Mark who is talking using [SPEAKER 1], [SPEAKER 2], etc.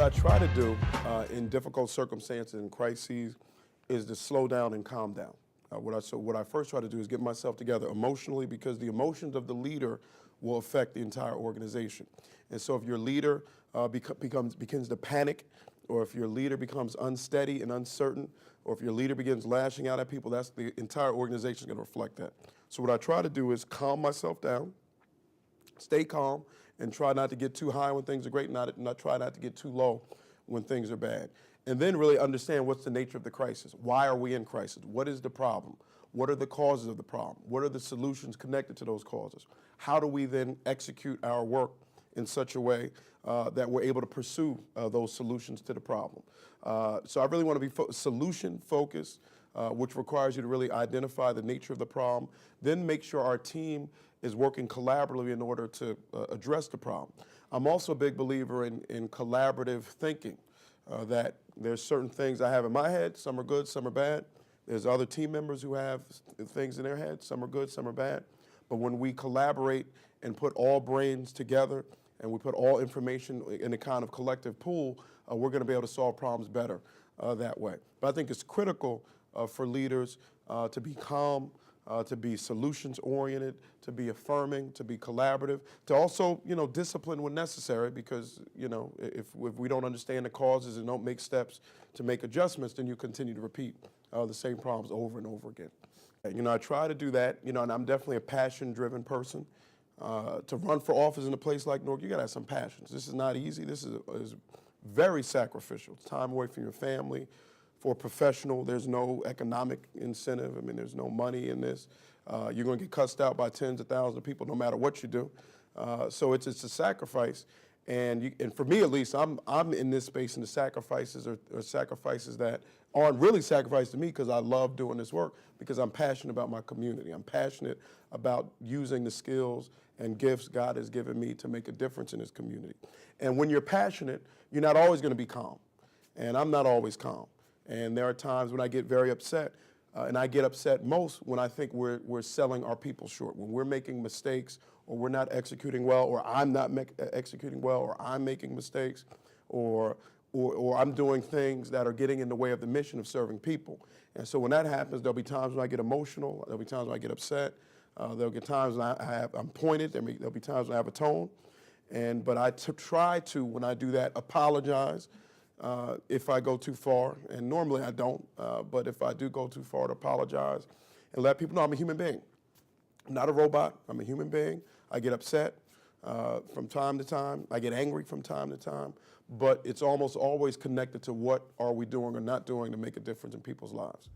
[SPEAKER 1] I try to do in difficult circumstances and crises is to slow down and calm down. What I first try to do is get myself together emotionally, because the emotions of the leader will affect the entire organization. And so if your leader begins to panic, or if your leader becomes unsteady and uncertain, or if your leader begins lashing out at people, that's the entire organization is going to reflect that. So what I try to do is calm myself down, stay calm, and try not to get too high when things are great, not try not to get too low when things are bad. And then really understand what's the nature of the crisis. Why are we in crisis? What is the problem? What are the causes of the problem? What are the solutions connected to those causes? How do we then execute our work in such a way that we're able to pursue those solutions to the problem? So I really want to be solution focused, which requires you to really identify the nature of the problem, then make sure our team is working collaboratively in order to address the problem. I'm also a big believer in collaborative thinking, that there's certain things I have in my head, some are good, some are bad. There's other team members who have things in their head, some are good, some are bad. But when we collaborate and put all brains together and we put all information in a kind of collective pool, we're going to be able to solve problems better that way. But I think it's critical for leaders to be calm, to be solutions-oriented, to be affirming, to be collaborative, to also, discipline when necessary, because, if we don't understand the causes and don't make steps to make adjustments, then you continue to repeat the same problems over and over again. I try to do that, and I'm definitely a passion-driven person. To run for office in a place like Newark, you gotta have some passions. This is not easy. This is very sacrificial. It's time away from your family. For a professional, there's no economic incentive. I mean, there's no money in this. You're going to get cussed out by tens of thousands of people no matter what you do. So it's a sacrifice. And for me, at least, I'm in this space, and the sacrifices are sacrifices that aren't really sacrifices to me, because I love doing this work, because I'm passionate about my community. I'm passionate about using the skills and gifts God has given me to make a difference in His community. And when you're passionate, you're not always going to be calm. And I'm not always calm. And there are times when I get very upset, and I get upset most when I think we're selling our people short, when we're making mistakes, or we're not executing well, or I'm not executing well, or I'm making mistakes, or I'm doing things that are getting in the way of the mission of serving people. And so when that happens, there'll be times when I get emotional, there'll be times when I get upset, there'll be times when I'm pointed, there'll be times when I have a tone, but I try to, when I do that, apologize if I go too far, and normally I don't, but if I do go too far, to apologize and let people know I'm a human being. I'm not a robot, I'm a human being. I get upset from time to time, I get angry from time to time, but it's almost always connected to what are we doing or not doing to make a difference in people's lives.